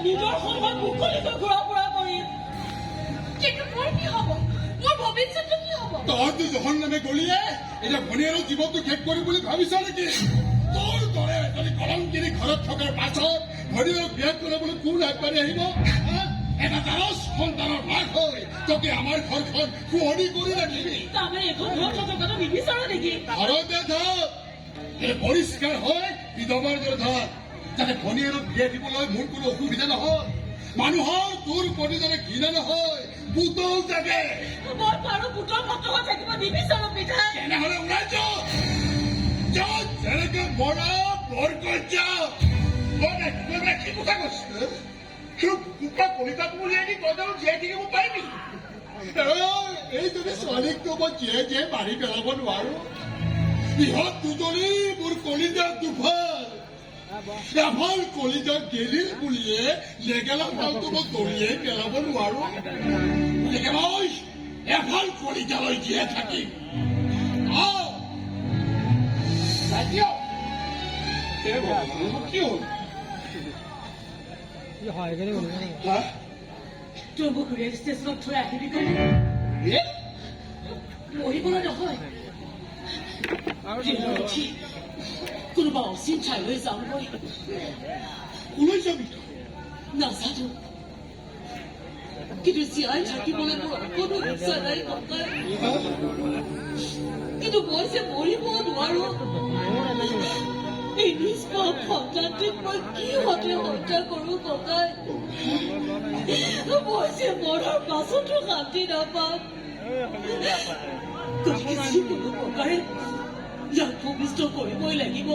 নিজৰ সন্মান মুকলিকৈ ঘূৰা ফুৰা কৰিম কিন্তু মোৰ কি হ'ব মোৰ ভৱিষ্যতটো কি হ'ব তহঁতি জহন নামে গলিয়ে এতিয়া ভনীয়েৰৰ জীৱনটো শেষ কৰিম বুলি ভাবিছ নেকি তোৰ দৰে এজনী কলংকিনী ঘৰত থকাৰ পাছত ভনীয়েৰক বিয়া কৰাবলৈ কোন আগবাঢ়ি আহিব এটা জাৰজ সন্তানৰ মাক হৈ তই আমাৰ ঘৰখন শুৱনি কৰি ৰাখিবি তাৰমানে এখন ঘৰত থকাটো নিবিচাৰো নেকি ঘৰতে থাক পৰিষ্কাৰ হয় বিধৱাৰ দৰে থাক যাতে ভনীয়েৰক বিয়া দিবলৈ মোৰ কোনো অসুবিধা নহয় মানুহৰ তোৰ প্ৰতি যাতে ঘৃণা নহয় পুতৌ জাগে মই পাৰো পুতৰ মত থাকিব নিবিচাৰো পিঠা তেনেহলে ওলাই যাও যেনেকে মৰা বৰ কৰ্যা মই কি কথা কৈছো কুকুৰা কলিতাটো উলিয়াই দি তই জানো জীয়াই থাকিব পাৰিবি এই যদি ছোৱালীকটো মই জীয়াই মাৰি পেলাব নোৱাৰো ইহঁত দুজনী মোৰ কলিজাৰ দুফাল এফাল কলিজাৰ গেলিল বুলিয়ে লেগেলা ফালটো মই দলিয়াই পেলাব নোৱাৰো গতিকে মই এফাল কলিজালৈ জীয়াই থাকিম কি হ'ল তোৰ মোক ৰেল ষ্টেচনত থৈ আহিবি ক'লে মৰিবলৈ নহয় উঠি কোনোবা অচিন ঠাইলৈ যামগৈ ওলাই যাবি নাজানো কিন্তু জীয়াই থাকিবলৈ মোৰ অকণো ইচ্ছা নাই ককাই কিন্তু মই যে মৰিব নোৱাৰো এই নিষ্পাপ সন্তানটিক মই কি হতে হত্যা কৰো ককাই মই যে মৰাৰ পাছতো শান্তি নাপাম গতিকে যিকোনো প্ৰকাৰে ইয়াক ভূমিষ্ঠ কৰিবই লাগিব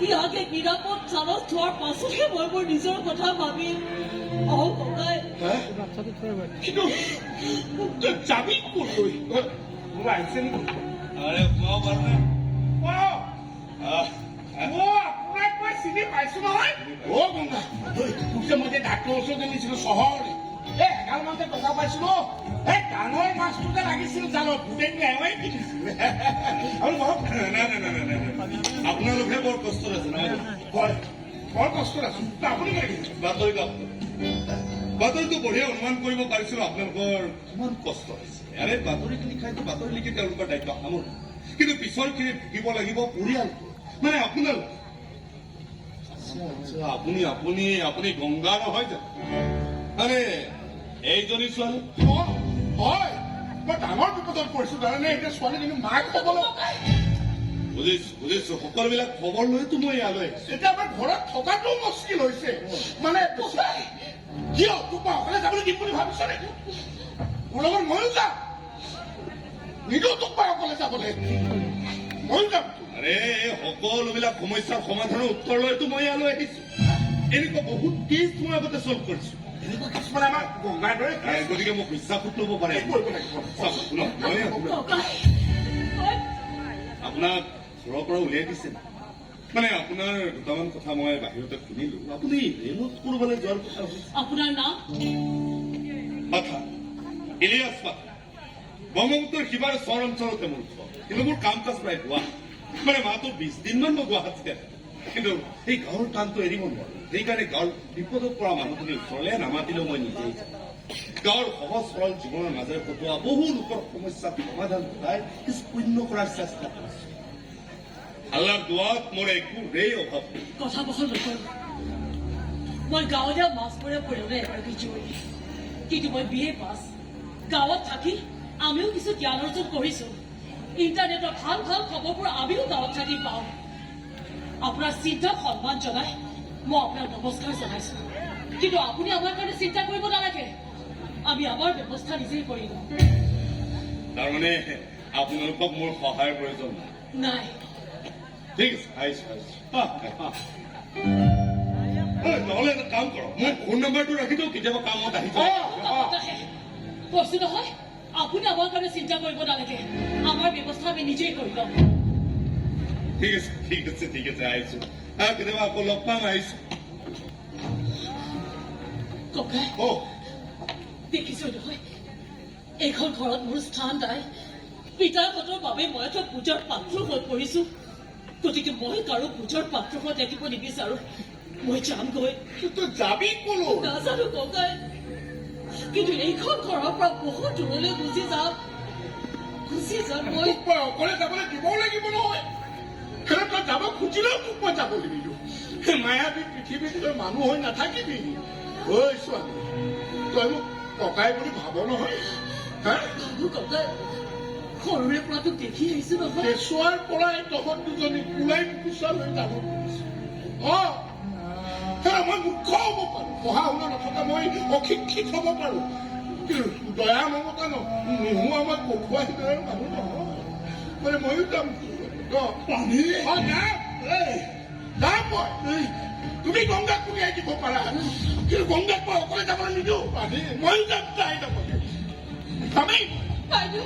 ইয়াকে নিৰাপদ স্থানত থোৱাৰ পাছতহে মই মোৰ নিজৰ কথা ভাবিম ককাই কিন্তু যাবি ক'লৈ কোনোবা আহিছে নেকি আরে কোৱা কাৰণে আপোনাক মই চিনি পাইছো নহয় গংগা তোক যে মই যে ডাক্তৰৰ ওচৰত নিছিলো চহৰলৈ এগাল মান যে টকা পাইছিলো এই ডাঙৰ মাছটো যে লাগিছিল জালত গোটেই এৱাই কিনিছিল আৰু আপোনালোকে বৰ কষ্টত আছে নহয় হয় বৰ কষ্টত আছো আপুনি লাগিছিল বাতৰি কাকত বাতৰিটো বঢ়িয়া অনুমান কৰিব পাৰিছিলো আপোনালোকৰ কিমান কষ্ট হৈছে আৰে বাতৰিখিনি খাইতো বাতৰি লিখি তেওঁলোকৰ দায়িত্ব সামৰি কিন্তু পিছৰখিনি ভুগিব লাগিব পৰিয়ালটো মানে আপোনালোক আপুনি আপুনি আপুনি গংগা নহয় জানো আৰে এইজনী ছোৱালী হয় মই ডাঙৰ বিপদত পৰিছো জানেনে এতিয়া ছোৱালীজনী মাক হ'বলৈ বুজিছো বুজিছো সকলোবিলাক খবৰ লৈতো মই ইয়ালৈ আহিছো এতিয়া আমাৰ ঘৰত থকাটো মুস্কিল হৈছে মানে কিয় তোক মই অকলে যাবলৈ দিম বুলি ভাবিছ নেকি মোৰ লগত ময়ো যাম নিদিওঁ তোক মই অকলে যাবলৈ ময়ো যাম আৰে এই সকলোবিলাক সমস্যাৰ সমাধানৰ উত্তৰ লৈতো মই ইয়ালৈ আহিছো এনেকুৱা বহুত কেছ মই আগতে চল্ভ কৰিছো এনেকুৱা কিছুমানে আমাৰ গংগাৰ দৰে গতিকে মোক বিশ্বাসত ল'ব পাৰে কৰিব লাগিব আপোনাক ঘৰৰ পৰা উলিয়াই দিছে মানে আপোনাৰ দুটামান কথা মই বাহিৰতে শুনিলো আপুনি ৰেলত ক'ৰবালৈ যোৱাৰ কথা হৈছে আপোনাৰ নাম পাঠা ইলিয়াছ পাঠা ব্ৰহ্মপুত্ৰৰ সিবাৰ চৰ অঞ্চলতে মোৰ ঘৰ কিন্তু মোৰ কাম কাজ প্ৰায় গুৱাহাটী মানে মাহটোত 20 দিনমান মই গুৱাহাটীতে কিন্তু এই গাঁৱৰ কামটো এৰিব নোৱাৰো সেইকাৰণে গাঁৱৰ বিপদত পৰা মানুহখিনি ওচৰলৈ নামাতিলেও মই নিজেই গাঁৱৰ সহজ সৰল জীৱনৰ মাজেৰে কটোৱা বহু লোকৰ সমস্যাৰ সমাধান ঘটাই কিছু পুণ্য কৰাৰ চেষ্টা কৰিছো আল্লাহৰ দুৱাত মোৰ একোৰেই অভাৱ নাই কথা বহল নকৰো মই গাঁৱলীয়া মাছমৰীয়া পৰিয়ালৰ এগৰাকী জীয়ৰী কিন্তু মই BA পাছ গাঁৱত থাকি আমিও কিছু জ্ঞান অৰ্জন কৰিছো ইণ্টাৰনেটৰ ভাল ভাল খবৰবোৰ আমিও গাঁৱত থাকি পাওঁ আপোনাৰ চিন্তা সন্মান জনাই মই আপোনাক নমস্কাৰ জনাইছো কিন্তু আপুনি আমাৰ কাৰণে চিন্তা কৰিব নালাগে আমি আমাৰ ব্যৱস্থা নিজেই কৰি লওঁ তাৰমানে আপোনালোকক মোৰ সহায়ৰ প্ৰয়োজন নাই নাই ঠিক আছে আহিছো নহ'লে এটা কাম কৰক মোৰ ফোন নম্বৰটো ৰাখি দিয়ক কেতিয়াবা কামত আহি যাব কৈছো নহয় আপুনি আমাৰ কাৰণে চিন্তা কৰিব নালাগে আমাৰ ব্যৱস্থা আমি নিজেই কৰি লওঁ ঠিক আছে ঠিক আছে আহিছো কেতিয়াবা আকৌ লগ পাম আহিছো ককাই দেখিছো নহয় এইখন ঘৰত মোৰ স্থান নাই পিতাহঁতৰ বাবে মই এটা পূজাৰ পাত্ৰ হৈ পৰিছো গতিকে মই কাৰো পূজাৰ পাত্ৰ হৈ থাকিব নিবিচাৰো মই যামগৈ তই যাবি কলো নাজানো ককাই কিন্তু এইখন ঘৰৰ পৰা বহুত দূৰলৈ গুচি যাম মই তোক মই অকলে যাবলৈ দিবও লাগিব নহয় তই যাব খুজিলেও তোক মই যাব নিদিলো মায়াবী পৃথিৱীত তই মানুহ হৈ নাথাকিবি ঐ ছোৱালী তই মোক ককাই বুলি ভাব নহয় হা ভাবো ককাই সৰুৰে পৰা তোক দেখি আহিছো নহয় কেঁচুৱাৰ পৰাই তহঁত দুজনী কোলাই পোচা লৈ যাব খুজিছো মই মূৰ্খ হ'ব পাৰো পঢ়া শুনা নথকা মই অশিক্ষিত হ'ব পাৰো কিন্তু দয়া মমতা নোহোৱা মই পঢ়ুৱাই দিবলৈ মানুহ নহয় মানে ময়ো যাম যাম মই তুমি গংগাক উলিয়াই দিব পাৰা কিন্তু গংগাক মই অকলে যাবলৈ নিদিওঁ ময়ো যাম তাই যাবলৈ যামেই বাইদেউ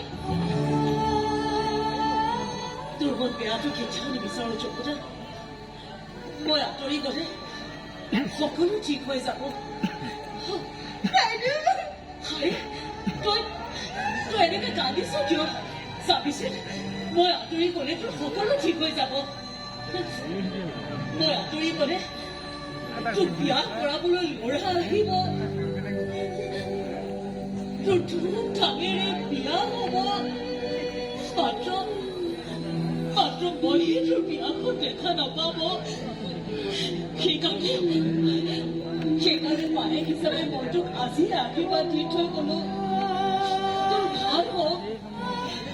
তোৰ মত বেয়াটো কেতিয়াও নিবিচাৰো চকুতা মই আঁতৰি গ'লে সকলো ঠিক হৈ যাব তই এনেকে কান্দিছ কিয় চাবিচোন মই আঁতৰি গ'লে তোৰ সকলো ঠিক হৈ যাব মই আঁতৰি গ'লে তোক বিয়া কৰাবলৈ ল'ৰা আহিব তোৰ ধুম ধামেৰে বিয়া হ'ব মাত্ৰ মইহে তোৰ বিয়াখন দেখা নাপাব সেইকাৰণে মায়েক হিচাপে মই তোক আজি আশীৰ্বাদ দি থৈ গলো তোৰ ভাল হওক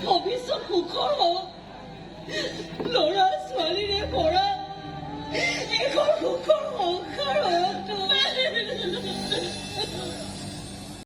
ভৱিষ্যত সুখৰ হওক ল'ৰা